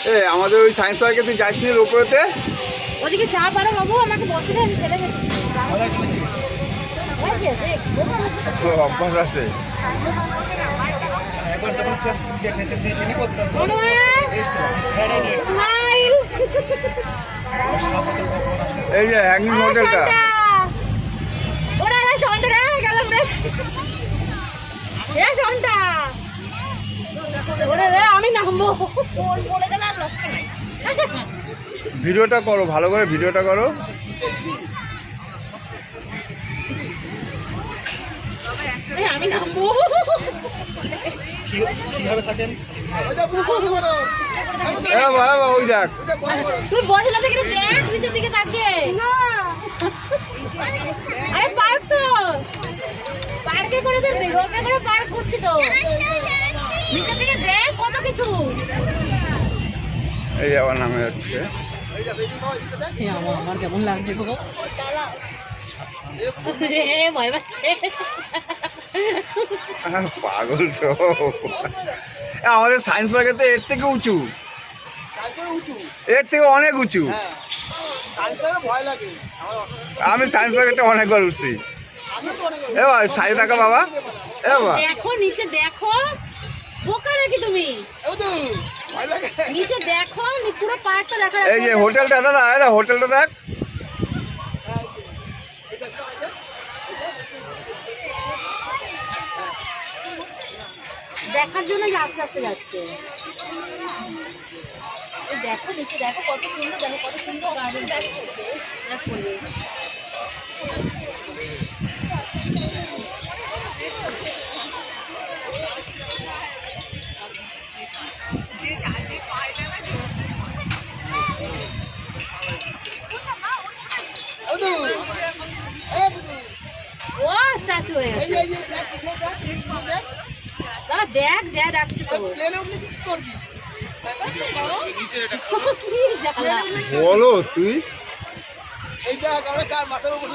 এ আমাদের ওই সায়েন্স পার্কে তুই যাসনি উপরেতে? ওদিকে চা পারো বাবু, আমাকে বসে দেন, ফেলে গেছি। অভ্যাস আছে। একবার যখন ক্লাস ট্রেনিং করতাম স্মাইল। এই যে হ্যাঙ্গিং হোটেলটা। ওরা রে সন্ধ্যা রে গেলাম রে। এ সন্ধ্যা। ওরে রে আমি নামবো। ফোন বলে গেল আর লক্ষ্য নাই। ভিডিওটা করো, ভালো করে ভিডিওটা করো। আমি নামবো। কিভাবে থাকেন? ওই দেখ, তুই বসে থেকে দেখ নিচের দিকে তাকিয়ে। আরে পার্ক তো, পার্কে করে তোর বেগমে করে পার্ক করছি তো। নিচের দিকে দেখ কত কিছু। এই আবার নামে যাচ্ছে। আমার কেমন লাগছে গো, ভয় পাচ্ছে। পাগল সব। আমাদের সায়েন্স পার্কে তো এর থেকে উঁচু, এর থেকে অনেক উঁচু। আমি সায়েন্স পার্কেটা অনেকবার উঠছি। এবার সাইডে থাকা বাবা, এবার দেখো নিচে দেখো, বোকা নাকি তুমি? নিচে দেখো, পুরো পার্কটা দেখা। এই যে হোটেলটা দাদা, এটা হোটেলটা দেখ। দেখার জন্য আস্তে আস্তে যাচ্ছে। দেখো নিচে দেখো কত সুন্দর, দেখো কত সুন্দর গার্ডেন। দেখো ও স্ট্যাচু হয়ে গেছে। দাদা দেখ, যা ডাকছে তো। বলো তুই। এইটা কার মাথার উপর